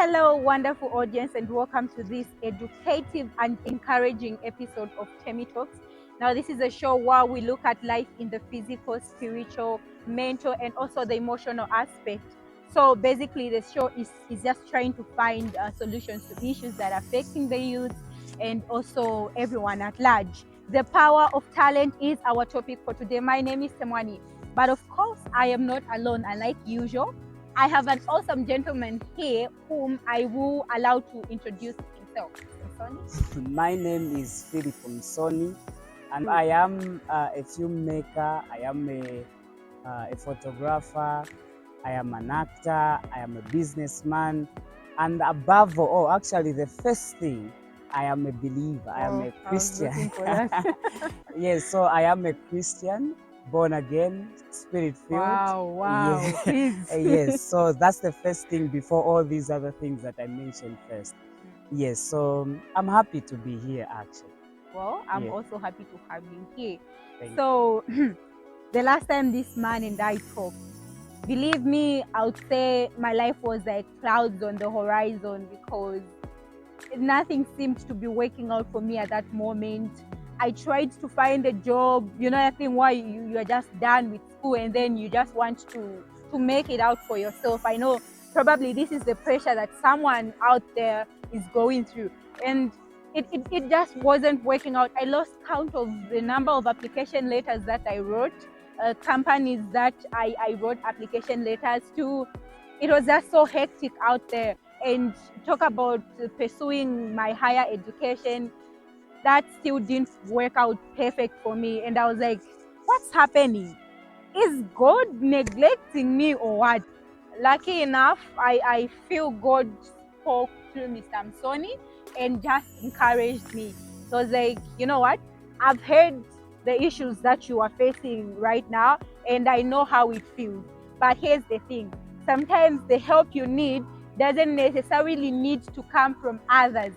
Hello, wonderful audience, and welcome to this educative and encouraging episode of Temi Talks. Now, this is a show where we look at life in the physical, spiritual, mental, and also the emotional aspect. So, basically, the show is just trying to find solutions to issues that are affecting the youth and also everyone at large. The power of talent is our topic for today. My name is Temwani, but of course, I am not alone, unlike usual. I have an awesome gentleman here whom I will allow to introduce himself. Msoni? My name is Philip Msoni, and I am a filmmaker, I am a photographer, I am an actor, I am a businessman, and above all, actually the first thing, I am a believer, I am a Christian. I was looking for that. Yes, so I am a Christian, born again, spirit-filled. Wow, Yeah. please. Yes, so that's the first thing before all these other things that I mentioned first. Yes, so I'm happy to be here actually. Well, I'm Yeah. also happy to have you here. Thank So, the last time this man and I talked, believe me, I would say my life was like clouds on the horizon because nothing seemed to be working out for me at that moment. I tried to find a job, that thing why you are just done with school and then you just want to make it out for yourself. I know probably this is the pressure that someone out there is going through. And it just wasn't working out. I lost count of the number of application letters that I wrote, companies that I wrote application letters to. It was just so hectic out there. And talk about pursuing my higher education, that still didn't work out perfect for me. And I was like, what's happening? Is God neglecting me or what? Lucky enough, I feel God spoke to Mr. Msoni and just encouraged me. So I was like, you know what? I've heard the issues that you are facing right now, and I know how it feels. But here's the thing. Sometimes the help you need doesn't necessarily need to come from others.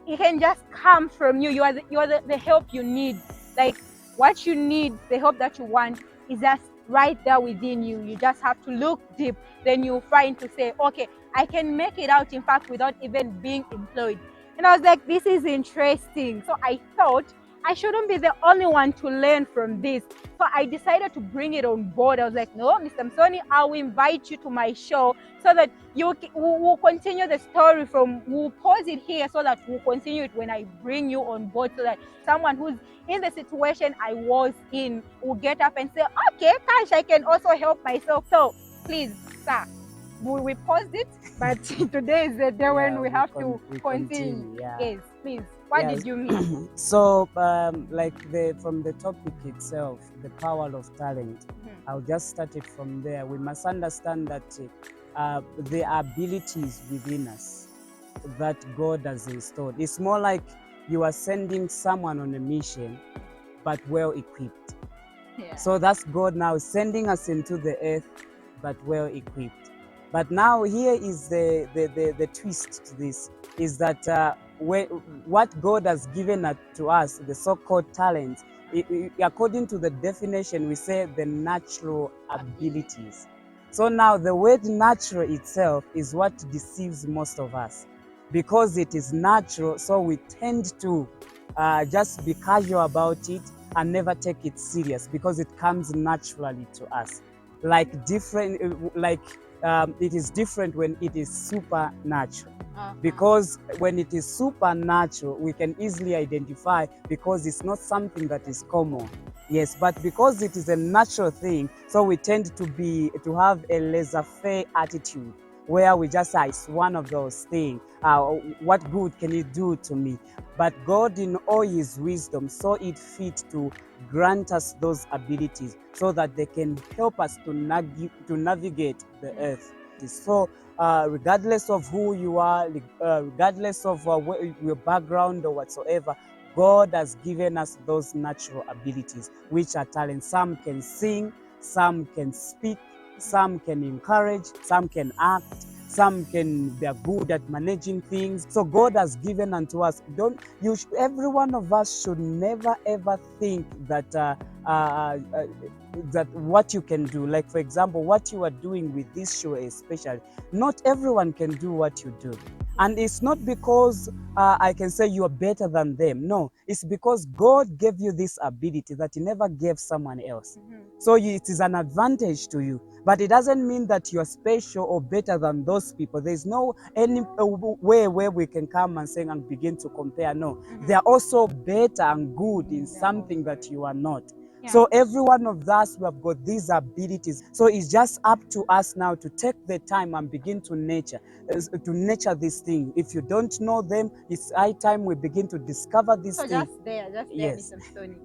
It can just come from you. You are the help you need. Like what you need, the help that you want is just right there within you. You just have to look deep. Then you find to say, okay, I can make it out, in fact, without even being employed. And I was like, this is interesting. So I thought I shouldn't be the only one to learn from this. So I decided to bring it on board. I was like, no, Mr. Msoni, I will invite you to my show so that we'll continue the story we'll pause it here so that we'll continue it when I bring you on board, so that someone who's in the situation I was in will get up and say, okay, Cash, I can also help myself. So please, sir, we paused it, but today is the day when we have to continue. Yeah. Yes, please. What did you mean? So, from the topic itself, the power of talent, I'll just start it from there. We must understand that the abilities within us that God has installed. It's more like you are sending someone on a mission, but well equipped. Yeah. So that's God now sending us into the earth, but well equipped. But now here is the twist to this, is that what God has given to us, the so-called talents, according to the definition, we say the natural abilities. So now the word natural itself is what deceives most of us. Because it is natural, so we tend to just be casual about it and never take it serious because it comes naturally to us. It is different when it is supernatural. Because when it is supernatural, we can easily identify because it's not something that is common. Yes, but because it is a natural thing, so we tend to have a laissez-faire attitude where we just say it's one of those things. What good can it do to me? But God, in all His wisdom, saw it fit to grant us those abilities so that they can help us to navigate the earth. So, regardless of who you are, regardless of your background or whatsoever, God has given us those natural abilities, which are talents. Some can sing, some can speak, some can encourage, some can act, some they are good at managing things. So God has given unto us. Every one of us should never ever think that that what you can do, like for example, what you are doing with this show especially, not everyone can do what you do. And it's not because I can say you are better than them. No, it's because God gave you this ability that He never gave someone else. So it is an advantage to you. But it doesn't mean that you are special or better than those people. There's no any way where we can come and say and begin to compare. No, they are also better and good in something that you are not. So every one of us, we have got these abilities. So it's just up to us now to take the time and begin to nurture this thing. If you don't know them, it's high time we begin to discover this thing. So just there, yes. Mr. Stoney.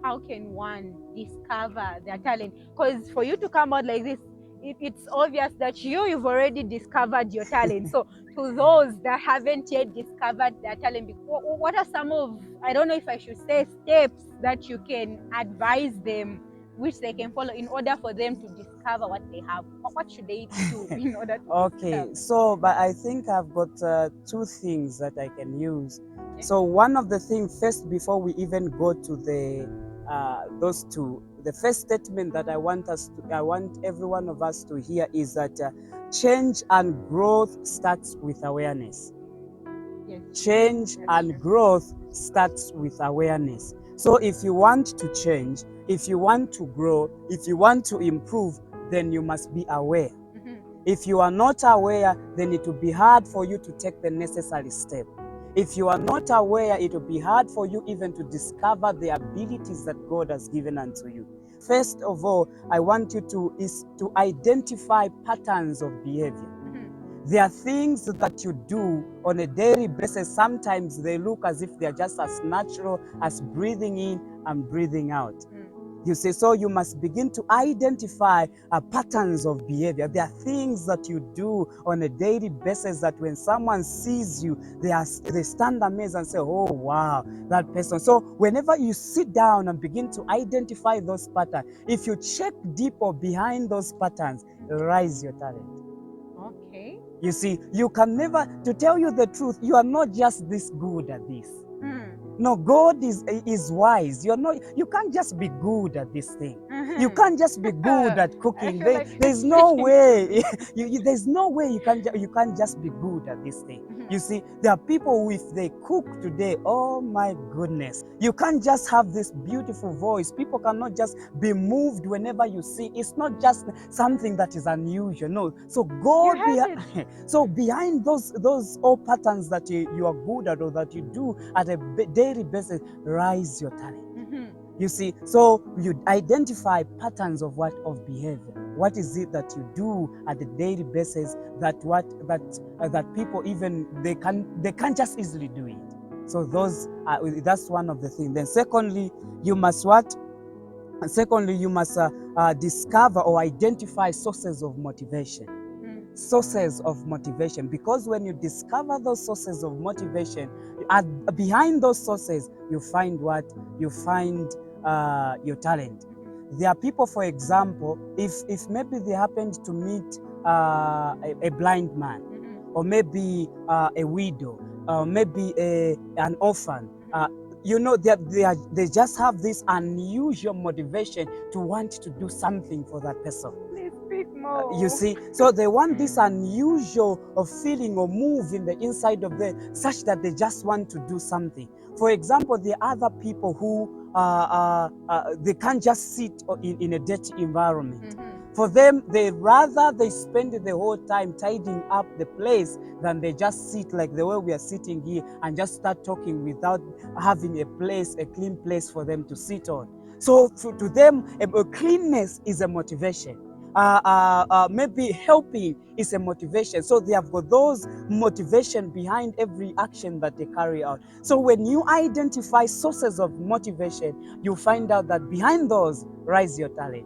How can one discover their talent? Because for you to come out like this, it's obvious that you've already discovered your talent. So to those that haven't yet discovered their talent, what are some of, I don't know if I should say, steps that you can advise them which they can follow in order for them to discover what they have? What should they do in order to Okay, so but I think I've got two things that I can use. Okay. So one of the things first, before we even go to those two, the first statement that I want every one of us to hear is that change and growth starts with awareness. Yes. Change and growth starts with awareness. So if you want to change, if you want to grow, if you want to improve, then you must be aware. If you are not aware, then it will be hard for you to take the necessary step. If you are not aware, it will be hard for you even to discover the abilities that God has given unto you. First of all, I want you to identify patterns of behavior. There are things that you do on a daily basis. Sometimes they look as if they're just as natural as breathing in and breathing out. You see, so you must begin to identify patterns of behavior. There are things that you do on a daily basis that when someone sees you, they stand amazed and say, oh, wow, that person. So whenever you sit down and begin to identify those patterns, if you check deeper behind those patterns, rise your talent. Okay. You see, you can never, to tell you the truth, you are not just this good at this. No, God is wise. You can't just be good at this thing. You can't just be good at cooking. There's no way. There's no way you can't just be good at this thing. You see, there are people who, if they cook today, oh my goodness, you can't just have this beautiful voice. People cannot just be moved whenever you see. It's not just something that is unusual. No. So God, so behind those all patterns that you are good at or that you do at a daily basis, rise your talent. You see, so you identify patterns of behavior. What is it that you do at a daily basis that people even they can't just easily do it. So that's one of the things. Then secondly, you must discover or identify sources of motivation. Sources of motivation, because when you discover those sources of motivation, behind those sources you find your talent. There are people, for example, if maybe they happened to meet a blind man, or maybe a widow, or maybe an orphan, they just have this unusual motivation to want to do something for that person. You see, so they want this unusual feeling or move in the inside of them, such that they just want to do something. For example, there are other people who they can't just sit in a dirty environment. For them, they spend the whole time tidying up the place than they just sit like the way we are sitting here and just start talking without having a clean place for them to sit on. So to them, cleanness is a motivation. Maybe helping is a motivation. So they have got those motivation behind every action that they carry out. So when you identify sources of motivation, you find out that behind those rise your talent.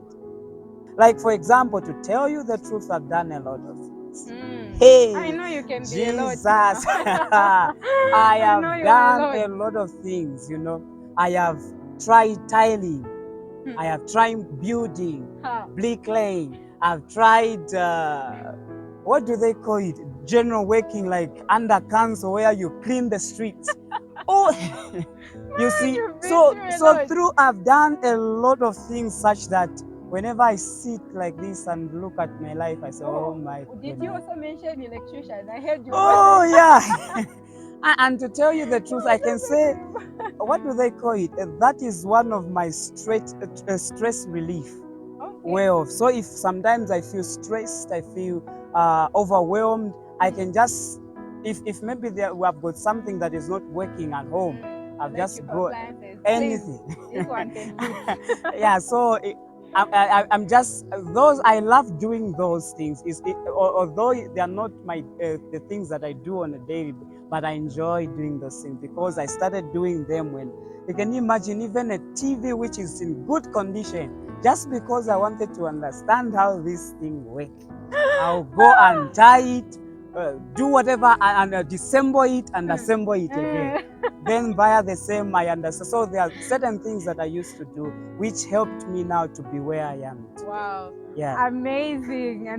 Like, for example, to tell you the truth, I've done a lot of things. Hey, I know you can Jesus. be a lot. I have done a lot of things, I have tried tiling. I have tried building, bricklaying. I've tried what do they call it? General working, like under council, where you clean the streets. Oh, you see, so through I've done a lot of things such that whenever I sit like this and look at my life, I say, oh my God. Did you also mention electrician? I heard you. Oh, yeah. And to tell you the truth, I can say, what do they call it? That is one of my stress relief way of. So if sometimes I feel stressed, I feel overwhelmed, I can just, if maybe we have got something that is not working at home, I've just got anything. This one can do. Yeah, so I'm just those. I love doing those things. Although they are not my the things that I do on a daily, but I enjoy doing those things because I started doing them when you can imagine even a TV which is in good condition. Just because I wanted to understand how this thing works, I'll go and tie it, do whatever, and disassemble it and assemble it again. Then via the same, I understand. So there are certain things that I used to do which helped me now to be where I am. Wow. Yeah. Amazing. Yeah.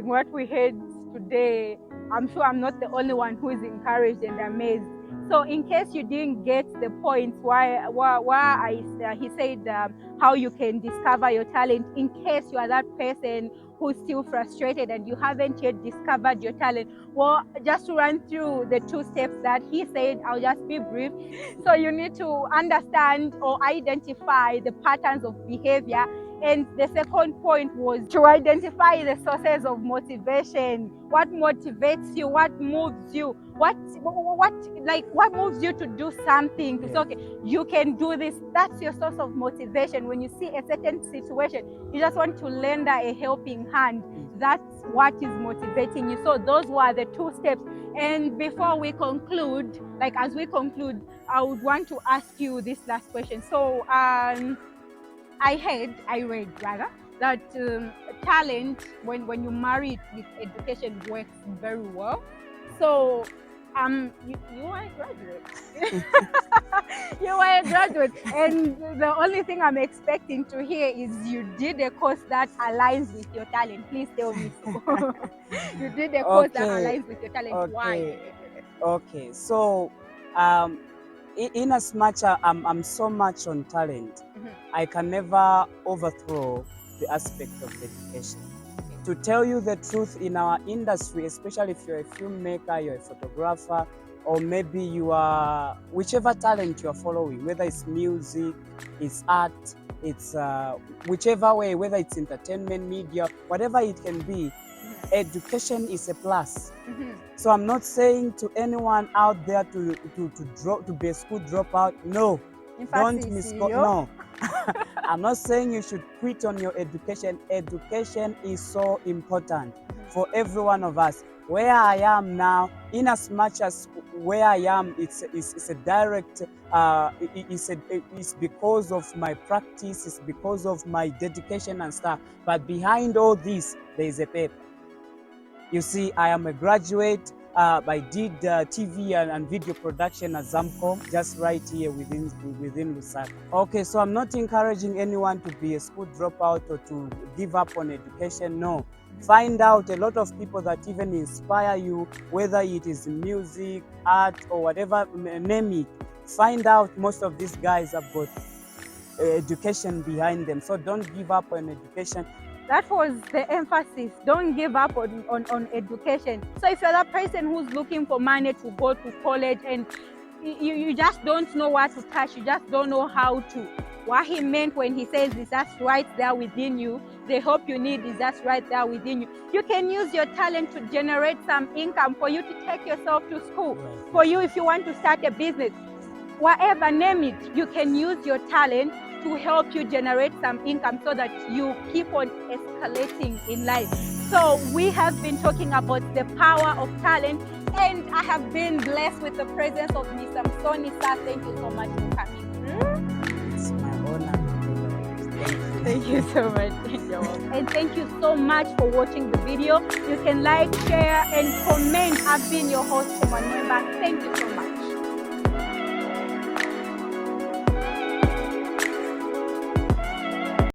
What we heard today, I'm sure I'm not the only one who is encouraged and amazed. So in case you didn't get the point he said how you can discover your talent, in case you are that person who's still frustrated and you haven't yet discovered your talent, well, just to run through the 2 steps that he said, I'll just be brief. So you need to understand or identify the patterns of behavior. And the second point was to identify the sources of motivation. What motivates you? What moves you? What moves you to do something? To say, okay, you can do this. That's your source of motivation. When you see a certain situation, you just want to lend a helping hand. That's what is motivating you. So those were the 2 steps. And before we conclude, as we conclude, I would want to ask you this last question. So I read that talent, when you marry it with education, works very well. So you are a graduate. You are a graduate, and the only thing I'm expecting to hear is you did a course that aligns with your talent. Please tell me so. You did a course that aligns with your talent. Why? Okay, so in as much I'm so much on talent, I can never overthrow the aspect of education. To tell you the truth, in our industry, especially if you're a filmmaker, you're a photographer, or maybe you are whichever talent you're following, whether it's music, it's art, it's whichever way, whether it's entertainment, media, whatever it can be, education is a plus. So I'm not saying to anyone out there to be a school dropout. No, don't misquote. No, I'm not saying you should quit on your education. Education is so important for every one of us. Where I am now, in as much as where I am, it's a direct. It's because of my practice. It's because of my dedication and stuff. But behind all this, there is a paper. You see, I am a graduate. I did TV and video production at Zamcom, just right here within Lusaka. Okay, so I'm not encouraging anyone to be a school dropout or to give up on education. No. Find out a lot of people that even inspire you, whether it is music, art, or whatever, name it. Find out most of these guys have got education behind them. So don't give up on education. That was the emphasis. Don't give up on education. So if you're that person who's looking for money to go to college and you just don't know what to touch, you just don't know how to, what he meant when he says is that's right there within you, the help you need is that's right there within you. You can use your talent to generate some income for you to take yourself to school. For you, if you want to start a business, whatever, name it, you can use your talent to help you generate some income so that you keep on escalating in life. So we have been talking about the power of talent, and I have been blessed with the presence of Mr. Samsoni. Sir, thank you so much for coming. It's my honor. Thank you so much. And thank you so much for watching the video. You can like, share, and comment. I've been your host, Emmanuel. Thank you so much.